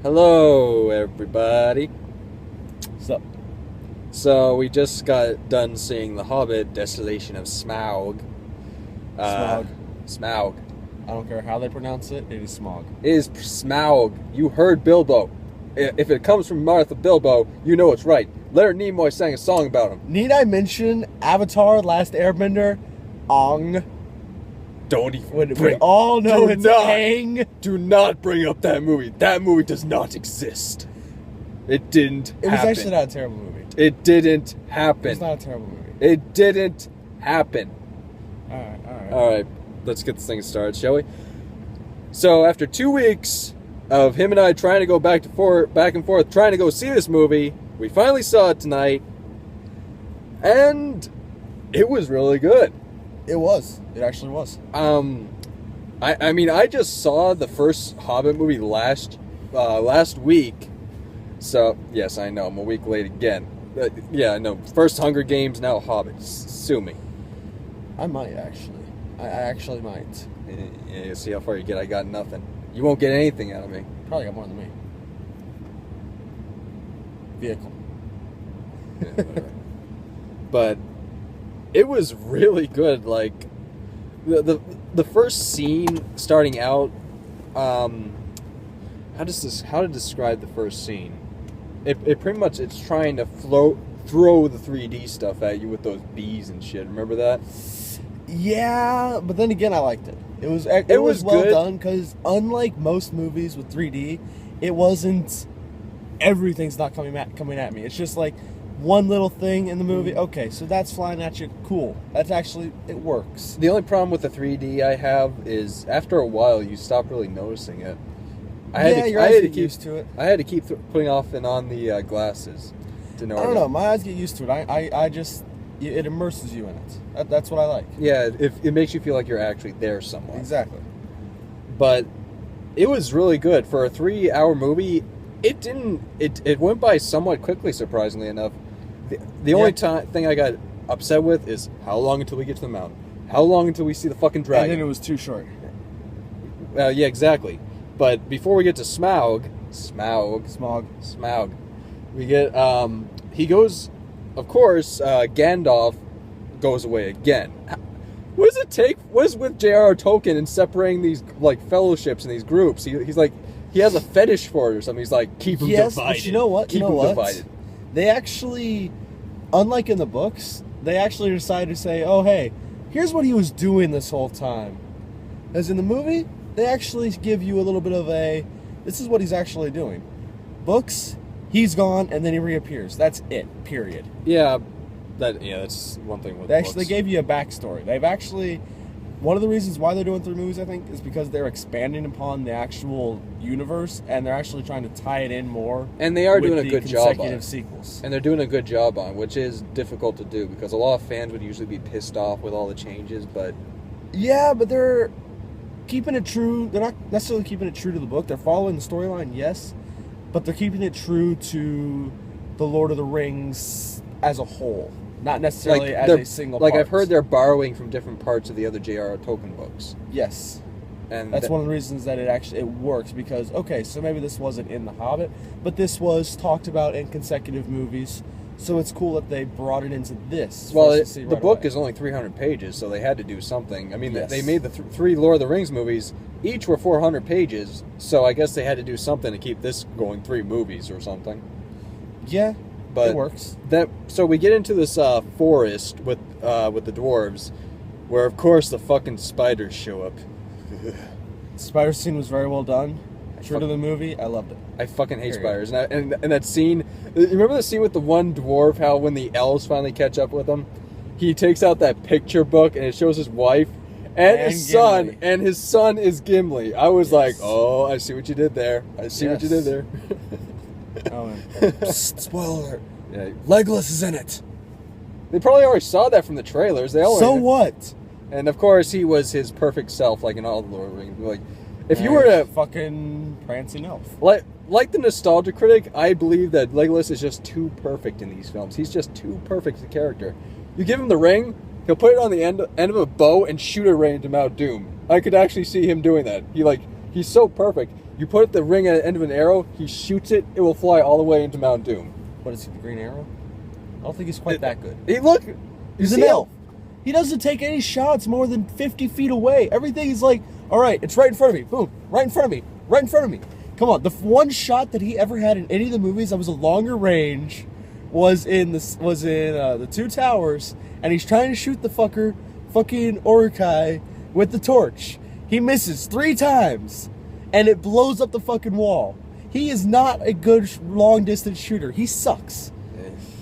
Hello, everybody. So, So we just got done seeing The Hobbit, Desolation of Smaug. Smog. Smaug. I don't care how they pronounce it, it is Smog. It is Smaug. You heard Bilbo. If it comes from Martha Bilbo, you know it's right. Leonard Nimoy sang a song about him. Need I mention Avatar: Last Airbender? Ong. Don't even We all know do it's not. Aang. Do not bring up that movie. That movie does not exist. It didn't It was happen. actually not a terrible movie. It didn't happen. It's not a terrible movie. It didn't happen. Alright. Alright, let's get this thing started, shall we? So, after 2 weeks of him and I trying to go back and forth, trying to go see this movie, we finally saw it tonight, and it was really good. It was. It actually was. I mean, I just saw the first Hobbit movie last week, so, yes, I know, I'm a week late again. Yeah, I know, first Hunger Games, now Hobbit, sue me. I might, actually. I actually might. Yeah, see how far you get, I got nothing. You won't get anything out of me. Probably got more than me. Vehicle. Yeah, whatever. But it was really good. Like the first scene starting out. How to describe the first scene? It pretty much it's trying to throw the 3D stuff at you with those bees and shit. Remember that? Yeah, but then again, I liked it. It was well good. done because unlike most movies with 3D, it wasn't everything's not coming at me. It's just like one little thing in the movie. Okay, so that's flying at you. Cool. That's actually it works. The only problem with the 3D I have is after a while you stop really noticing it. I had to get keep used to it. I had to keep putting off and on the glasses to know. I don't know. My eyes get used to it. I just it immerses you in it. That's what I like. Yeah, it makes you feel like you're actually there somewhere. Exactly. But it was really good for a 3-hour movie. It didn't. It went by somewhat quickly, surprisingly enough. The only thing I got upset with is how long until we get to the mountain? How long until we see the fucking dragon? And then it was too short. Yeah, exactly. But before we get to Smog, we get he goes. Of course, Gandalf goes away again. What does it take? What is with J.R.R. Tolkien in separating these like fellowships and these groups? He's like he has a fetish for it or something. He's like keep them divided. But you know what? Keep them divided. They actually, unlike in the books, they actually decided to say, "Oh, hey, here's what he was doing this whole time." As in the movie, they actually give you a little bit of a, this is what he's actually doing. Books, he's gone and then he reappears. That's it. Period. Yeah, that's one thing with books. They gave you a backstory. They've actually, one of the reasons why they're doing 3 movies, I think, is because they're expanding upon the actual universe and they're actually trying to tie it in more. And they are doing a good job on consecutive sequels. And they're doing a good job on it, which is difficult to do because a lot of fans would usually be pissed off with all the changes, but yeah, but they're keeping it true. They're not necessarily keeping it true to the book. They're following the storyline, yes, but they're keeping it true to the Lord of the Rings as a whole, not necessarily as a single part. Like, I've heard they're borrowing from different parts of the other J.R.R. Tolkien books. Yes. And that's one of the reasons that it works, because, okay, so maybe this wasn't in The Hobbit, but this was talked about in consecutive movies, so it's cool that they brought it into this. Well, the book is only 300 pages, so they had to do something. I mean, they made the 3 Lord of the Rings movies. Each were 400 pages, so I guess they had to do something to keep this going 3 movies or something. Yeah, but it works. So we get into this forest with the dwarves, where, of course, the fucking spiders show up. The spider scene was very well done. True to the movie, I loved it. I fucking hate spiders. And that scene, you remember the scene with the one dwarf, how when the elves finally catch up with him, he takes out that picture book and it shows his wife and his son, Gimli. And his son is Gimli. I was like, oh, I see what you did there. I see what you did there. Spoiler alert. Yeah. Legolas is in it. They probably already saw that from the trailers. So what? And of course, he was his perfect self, like in all the Lord of the Rings. Like, if you were to fucking prancing elf, like the nostalgia critic, I believe that Legolas is just too perfect in these films. He's just too perfect a character. You give him the ring, he'll put it on the end of a bow and shoot a ray into Mount Doom. I could actually see him doing that. He's so perfect. You put the ring at the end of an arrow, he shoots it, it will fly all the way into Mount Doom. What is he, the Green Arrow? I don't think he's quite that good. He's an elf. He doesn't take any shots more than 50 feet away. Everything is like, all right, it's right in front of me. Boom, right in front of me, right in front of me. Come on, the one shot that he ever had in any of the movies that was a longer range was in the Two Towers, and he's trying to shoot the fucking Uruk-hai with the torch. He misses 3 times, and it blows up the fucking wall. He is not a good long-distance shooter. He sucks.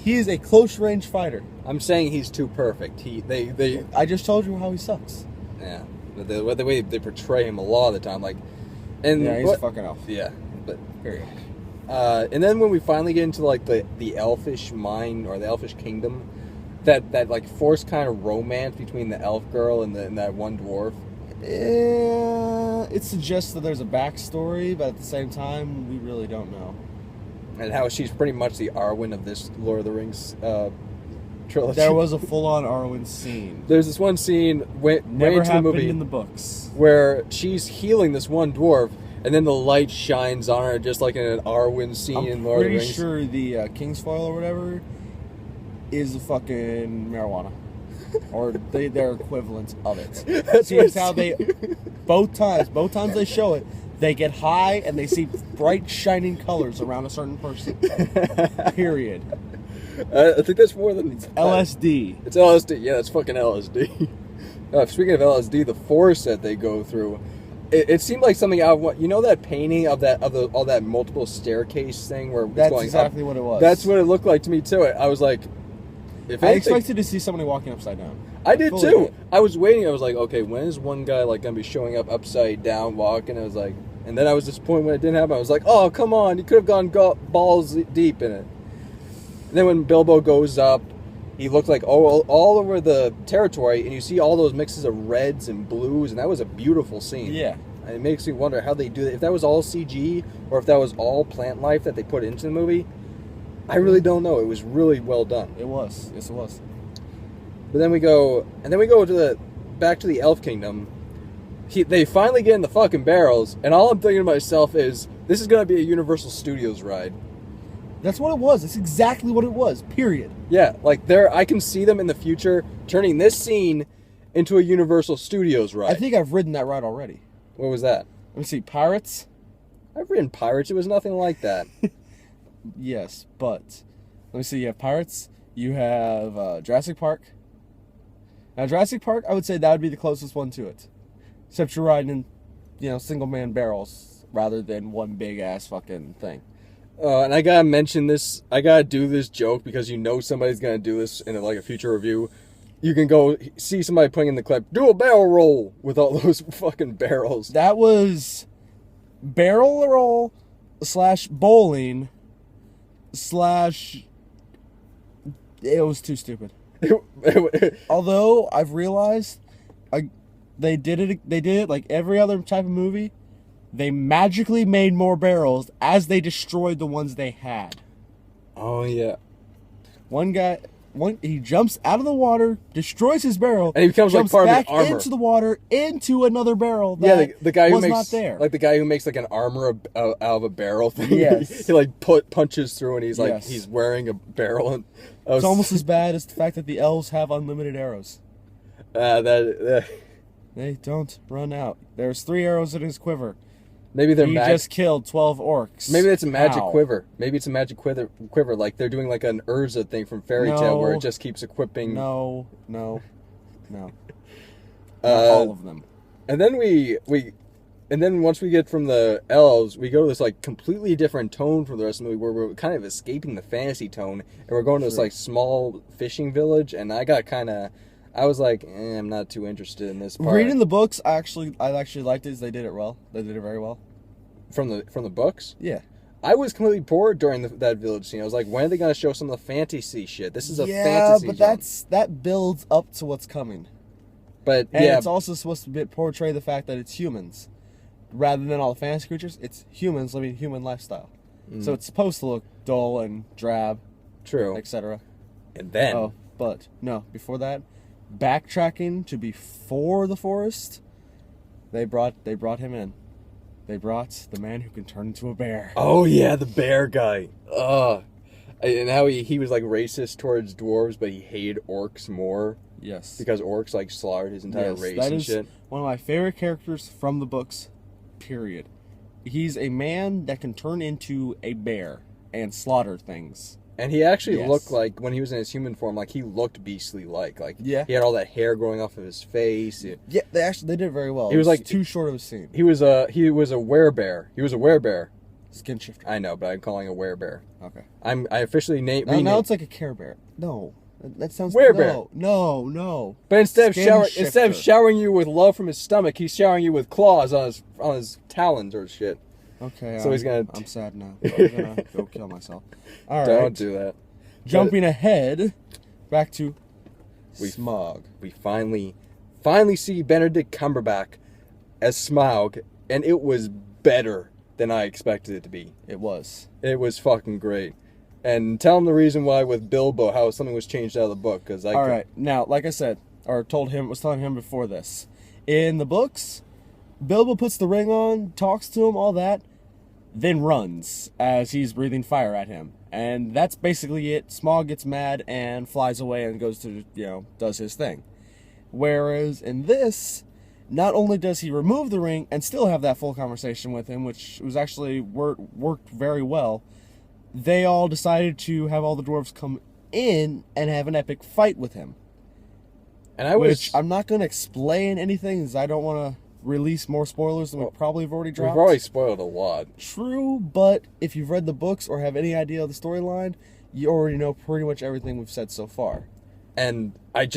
He is a close-range fighter. I'm saying he's too perfect. I just told you how he sucks. Yeah, the way they portray him a lot of the time, like, and yeah, he's a fucking elf. Yeah, but period. And then when we finally get into like the elfish mind or the elfish kingdom, that like forced kind of romance between the elf girl and that one dwarf. It suggests that there's a backstory, but at the same time, we really don't know. And how she's pretty much the Arwen of this Lord of the Rings trilogy. There was a full-on Arwen scene. There's this one scene Never happened the movie in the books, where she's healing this one dwarf, and then the light shines on her just like in an Arwen scene in Lord of the Rings. I'm pretty sure the Kingsfoil or whatever is a fucking marijuana. Or their equivalent of it. Seems how they both times they show it, they get high and they see bright shining colors around a certain person. Period. I think that's more than LSD. It's LSD. Yeah, that's fucking LSD. Speaking of LSD, the forest that they go through, it seemed like something out of what, you know, that painting of all that multiple staircase thing where it's that's going exactly up? What it was. That's what it looked like to me too. I was like, I expected to see somebody walking upside down. I did too. I was waiting. I was like, okay, when is one guy like gonna be showing up upside down walking? I was like, and then I was disappointed when it didn't happen. I was like, oh, come on, you could have gone balls deep in it. And then when Bilbo goes up, he looked like all over the territory, and you see all those mixes of reds and blues, and that was a beautiful scene. Yeah. And it makes me wonder how they do that. If that was all CG, or if that was all plant life that they put into the movie, I really don't know. It was really well done. It was. Yes, it was. But then we go back to the Elf Kingdom. They finally get in the fucking barrels, and all I'm thinking to myself is, this is going to be a Universal Studios ride. That's what it was. That's exactly what it was. Period. Yeah, like I can see them in the future turning this scene into a Universal Studios ride. I think I've ridden that ride already. What was that? Let me see. Pirates? I've ridden Pirates. It was nothing like that. Yes, but let me see. You have Pirates. You have Jurassic Park. Now, Jurassic Park, I would say that would be the closest one to it. Except you're riding in, single-man barrels rather than one big-ass fucking thing. And I gotta mention this. I gotta do this joke because somebody's gonna do this in a future review. You can go see somebody putting in the clip, do a barrel roll with all those fucking barrels. That was barrel roll / bowling / it was too stupid. Although I've realized they did it like every other type of movie. They magically made more barrels as they destroyed the ones they had. Oh yeah. He jumps out of the water, destroys his barrel, and he becomes like part back of the armor into the water, into another barrel that the guy was who makes, not there. Like the guy who makes like an armor out of a barrel thing. Yes. he like punches through and he's like yes. he's wearing a barrel. And it's almost as bad as the fact that the elves have unlimited arrows. They don't run out. There's 3 arrows in his quiver. Maybe they're just killed 12 orcs. Maybe it's a magic quiver. Maybe it's a magic quiver. Like they're doing like an Urza thing from Fairy Tale where it just keeps equipping. No. Not all of them. And then and then once we get from the elves, we go to this like completely different tone from the rest of the movie where we're kind of escaping the fantasy tone and we're going to this like small fishing village, and I was like, I'm not too interested in this part. Reading the books, I actually liked it. They did it well. They did it very well. From the books? Yeah. I was completely bored during that village scene. I was like, when are they going to show some of the fantasy shit? This is a fantasy but that builds up to what's coming. But and it's also supposed to portray the fact that it's humans. Rather than all the fantasy creatures, it's humans living human lifestyle. So it's supposed to look dull and drab. True. Etc. And then... Oh, but, no, before that... Backtracking to before the forest, they brought him in. They brought the man who can turn into a bear. Oh yeah, the bear guy. And how he was like racist towards dwarves, but he hated orcs more. Yes. Because orcs like slaughtered his entire race that and is shit. one of my favorite characters from the books, period. He's a man that can turn into a bear and slaughter things. And he actually looked like, when he was in his human form, like he looked beastly like. Yeah. He had all that hair growing off of his face. Yeah, they did very well. He was like too short of a scene. He was a werebear. He was a werebear. Skin shifter. I know, but I'm calling a werebear. Okay. I officially named. Now it's like a Care Bear. No, that sounds werebear. No. But instead of showering you with love from his stomach, he's showering you with claws on his talons or shit. Okay. So I'm sad now. I'm gonna go kill myself. All right. Don't do that. Jumping ahead, back to Smog. We finally see Benedict Cumberbatch as Smaug, and it was better than I expected it to be. It was. It was fucking great. And tell him the reason why with Bilbo, how something was changed out of the book. All right. Now, like I said, or was telling him before this, in the books, Bilbo puts the ring on, talks to him, all that, then runs as he's breathing fire at him. And that's basically it. Smog gets mad and flies away and goes to, does his thing. Whereas in this, not only does he remove the ring and still have that full conversation with him, which was actually worked very well, they all decided to have all the dwarves come in and have an epic fight with him. And which I'm not going to explain anything, because I don't want to release more spoilers than we probably have already dropped. We've already spoiled a lot. True, but if you've read the books or have any idea of the storyline, you already know pretty much everything we've said so far. And I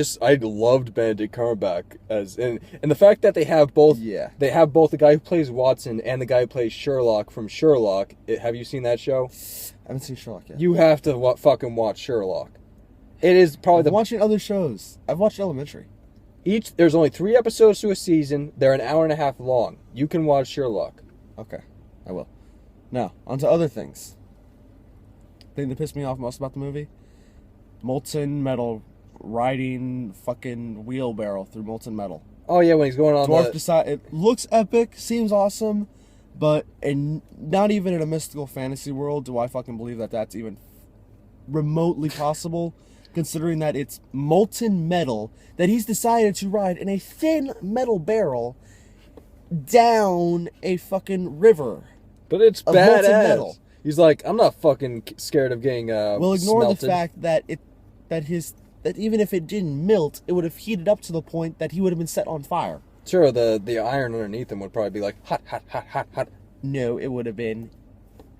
loved Benedict Cumberbatch and the fact that they have both. Yeah. They have both the guy who plays Watson and the guy who plays Sherlock from Sherlock. Have you seen that show? I haven't seen Sherlock yet. You have to fucking watch Sherlock. It is probably I'm watching other shows. I've watched Elementary. There's only 3 episodes to a season. They're an hour and a half long. You can watch Sherlock. Okay, I will. Now, on to other things. Thing that pissed me off most about the movie: molten metal riding fucking wheelbarrow through molten metal. Oh yeah, when he's going on it looks epic, seems awesome, but not even in a mystical fantasy world do I fucking believe that that's even remotely possible. Considering that it's molten metal that he's decided to ride in a thin metal barrel down a fucking river. But it's badass. Metal. He's like, I'm not fucking scared of getting well, ignore smelted. the fact that that even if it didn't melt, it would have heated up to the point that he would have been set on fire. Sure, the iron underneath him would probably be like hot, hot, hot, hot, hot. No, it would have been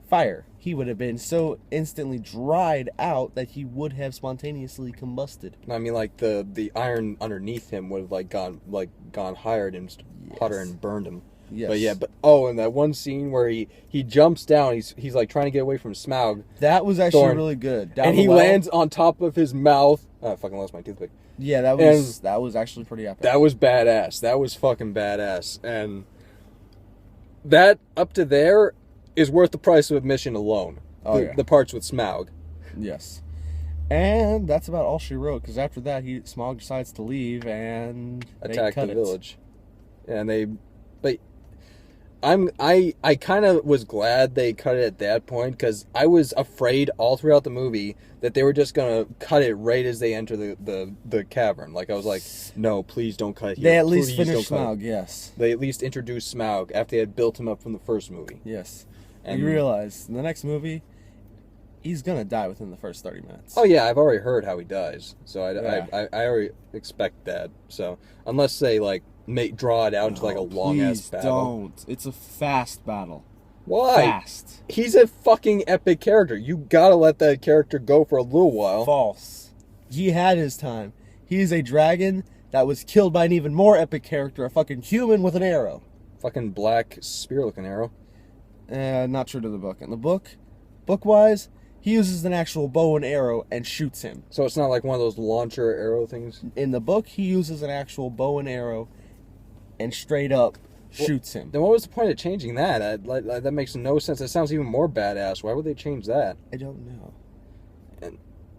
fire. He would have been so instantly dried out that he would have spontaneously combusted. I mean, like the iron underneath him would have gone higher and hotter and burned him. Yes. But and that one scene where he jumps down, he's like trying to get away from Smaug. That was actually really good. And he lands on top of his mouth. Oh, I fucking lost my toothpick. Yeah, that was actually pretty epic. That was badass. That was fucking badass. And that up to there is worth the price of admission alone. The parts with Smaug. Yes. And that's about all she wrote, because after that, Smog decides to leave and attack the village. And I kind of was glad they cut it at that point, because I was afraid all throughout the movie that they were just going to cut it right as they enter the cavern. Like, I was like, no, please don't cut it here. They at least finished Smaug, yes. They at least introduced Smaug after they had built him up from the first movie. Yes. And you realize, in the next movie, he's going to die within the first 30 minutes. Oh, yeah, I've already heard how he dies. So I already expect that. So, unless they, draw it out into, a long-ass battle. Don't. It's a fast battle. Why? Fast. He's a fucking epic character. You gotta let that character go for a little while. False. He had his time. He's a dragon that was killed by an even more epic character, a fucking human with an arrow. Fucking black spear-looking arrow. Not true to the book. In the book-wise, he uses an actual bow and arrow and shoots him. So it's not like one of those launcher arrow things? In the book, he uses an actual bow and arrow and straight up shoots him. Then what was the point of changing that? That makes no sense. That sounds even more badass. Why would they change that? I don't know.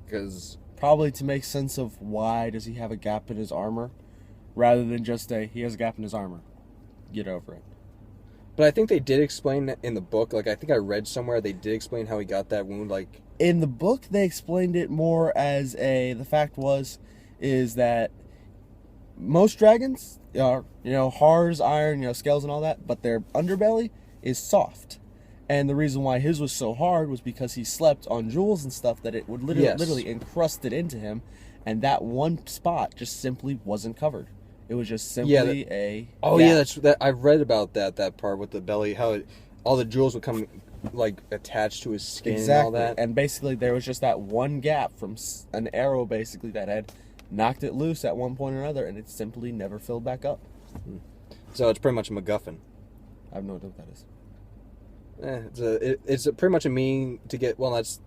Because probably to make sense of why does he have a gap in his armor, rather than just he has a gap in his armor. Get over it. But I think they did explain that in the book. Like, I think I read somewhere they did explain how he got that wound. Like, in the book, they explained it more as the fact is that most dragons are, hard as iron, scales and all that, but their underbelly is soft. And the reason why his was so hard was because he slept on jewels and stuff that it would literally encrust it into him, and that one spot just simply wasn't covered. It was just simply a Oh gap. yeah, that's that. I read about that part with the belly, how all the jewels would come like attached to his skin and all that. And basically there was just that one gap from an arrow basically that had knocked it loose at one point or another, and it simply never filled back up. So it's pretty much a MacGuffin. I have no idea what that is. It's pretty much a meaning to get. Well, that's.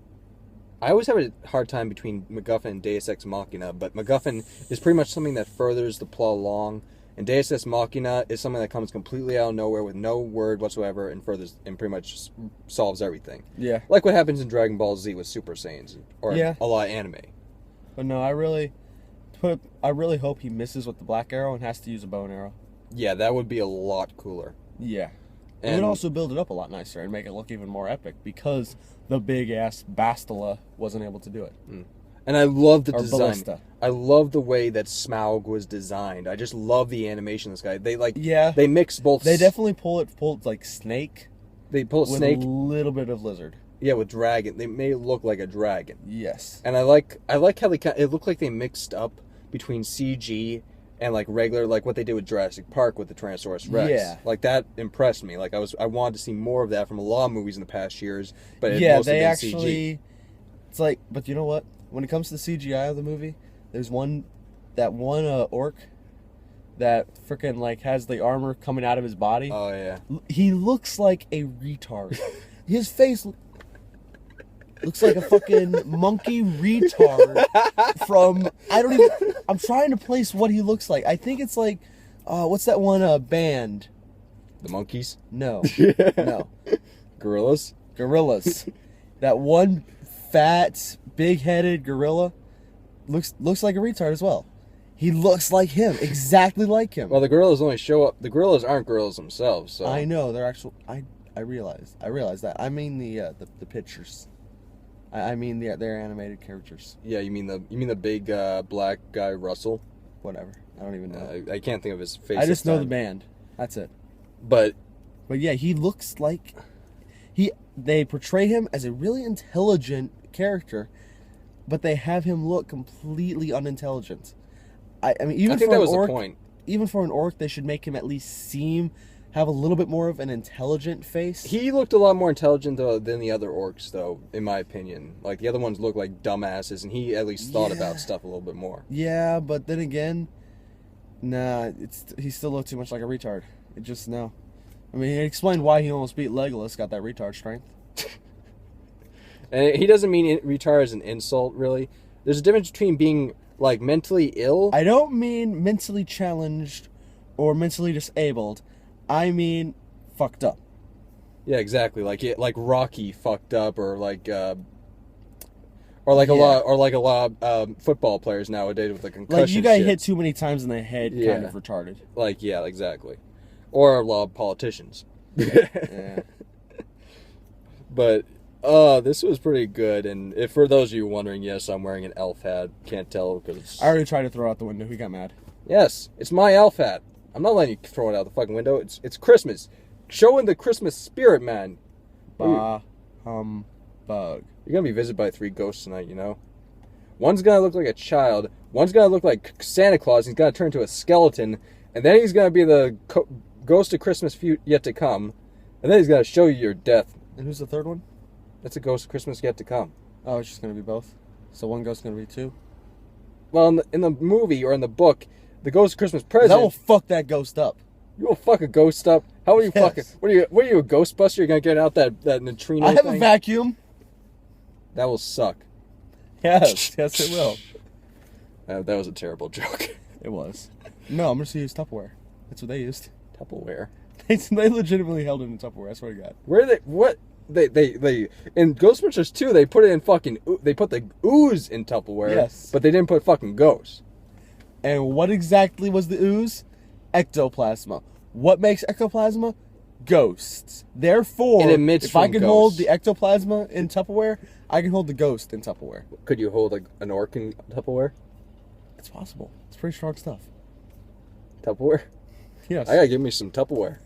I always have a hard time between MacGuffin and Deus Ex Machina, but MacGuffin is pretty much something that furthers the plot along, and Deus Ex Machina is something that comes completely out of nowhere with no word whatsoever and furthers and pretty much solves everything. Yeah. Like what happens in Dragon Ball Z with Super Saiyans or a lot of anime. But no, I really hope he misses with the black arrow and has to use a bow and arrow. Yeah, that would be a lot cooler. Yeah. It And would also build it up a lot nicer and make it look even more epic because the big ass Bastila wasn't able to do it. And I love the Or design. Ballista. I love the way that Smaug was designed. I just love the animation of this guy. They they mix both. They definitely pulled like snake. They pull with snake. a little bit of lizard. Yeah, with dragon. They made it look like a dragon. Yes. And I like how it looked like they mixed up between CG and like regular, like what they did with Jurassic Park with the Tyrannosaurus Rex. Yeah. Like that impressed me. Like I wanted to see more of that from a lot of movies in the past years, but it Yeah, mostly they been actually. CG. It's like, but you know what? When it comes to the CGI of the movie, there's one orc that freaking like has the armor coming out of his body. Oh yeah. He looks like a retard. His face looks like a fucking monkey retard from I'm trying to place what he looks like. I think it's like what's that one band? The monkeys. No. No. Gorillas. Gorillas. That one fat, big-headed gorilla looks like a retard as well. He looks like him, exactly like him. Well, the gorillas only show up. The gorillas aren't gorillas themselves. So I know they're actual. I realized that. I mean the pictures. I mean their animated characters. yeah, you mean the big black guy Russell? Whatever. I don't even know. I can't think of his face. I just this know the time. band. That's it. But yeah, he looks like they portray him as a really intelligent character, but they have him look completely unintelligent. I mean, even I think for that an was orc, the point. even for an orc, they should make him at least have a little bit more of an intelligent face. He looked a lot more intelligent than the other orcs, though, in my opinion. Like the other ones looked like dumbasses, and he at least thought about stuff a little bit more. Yeah, but then again, nah, he still looked too much like a retard. It just no. I mean, he explained why he almost beat Legolas, got that retard strength. And he doesn't mean retard as an insult, really. There's a difference between being like mentally ill. I don't mean mentally challenged or mentally disabled. I mean fucked up. Yeah, exactly. Like Rocky fucked up, or like a lot of football players nowadays with a concussion. Like you got shit. hit too many times in the head, kind of retarded. Like yeah, exactly. Or a lot of politicians. Yeah. But this was pretty good, and if for those of you wondering, yes, I'm wearing an elf hat. Can't tell because I already tried to throw it out the window. He got mad. yes, it's my elf hat. I'm not letting you throw it out the fucking window. It's Christmas, showing the Christmas spirit, man. Bug. You're gonna be visited by 3 ghosts tonight. You know, one's gonna look like a child. One's gonna look like Santa Claus. He's gonna turn into a skeleton, and then he's gonna be the ghost of Christmas yet to come, and then he's gonna show you your death. And who's the third one? That's a ghost of Christmas yet to come. Oh, it's just gonna be both. So one ghost's gonna be 2. Well, in the movie or in the book, the ghost of Christmas present. That will fuck that ghost up. You will fuck a ghost up. How are you Yes. fucking? What are you a Ghostbuster? You're gonna get out that neutrino I have thing? a vacuum. That will suck. Yes, yes, it will. That was a terrible joke. It was. No, I'm gonna use Tupperware. That's what they used. Tupperware. They legitimately held it in Tupperware. I swear to God. Where they what? They in Ghostbusters 2 they put it in fucking they put the ooze in Tupperware. Yes. But they didn't put fucking ghosts. And what exactly was the ooze? Ectoplasma. What makes ectoplasma? ghosts. Therefore, It emits if I from can hold ghosts. the ectoplasma in Tupperware, I can hold the ghost in Tupperware. Could you hold an orc in Tupperware? It's possible. It's pretty strong stuff. Tupperware? Yes. I gotta give me some Tupperware.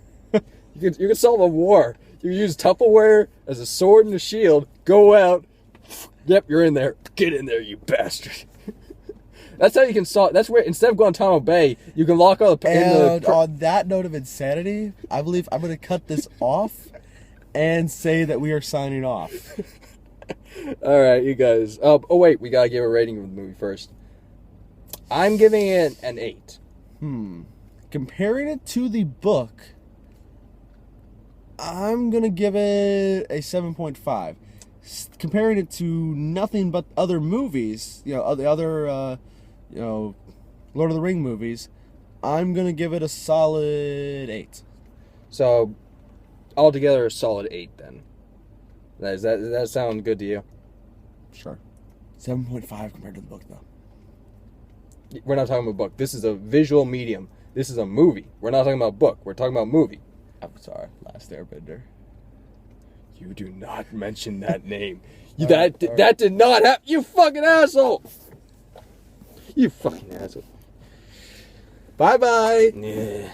You could solve a war. You use Tupperware as a sword and a shield. Go out. Yep, you're in there. Get in there, you bastard. That's how you can solve. That's where instead of Guantanamo Bay, you can lock all the. And on that note of insanity, I believe I'm going to cut this off and say that we are signing off. All right, you guys. Oh wait, we gotta give a rating of the movie first. I'm giving it an 8. Comparing it to the book, I'm going to give it a 7.5. Comparing it to nothing but other movies, the other Lord of the Ring movies, I'm going to give it a solid 8. So, altogether, a solid 8 then. Does that sound good to you? Sure. 7.5 compared to the book, though. We're not talking about book. This is a visual medium. This is a movie. We're not talking about book. We're talking about movie. Avatar, Last Airbender. You do not mention that name. That did not happen. You fucking asshole. You fucking asshole. Bye-bye. Yeah,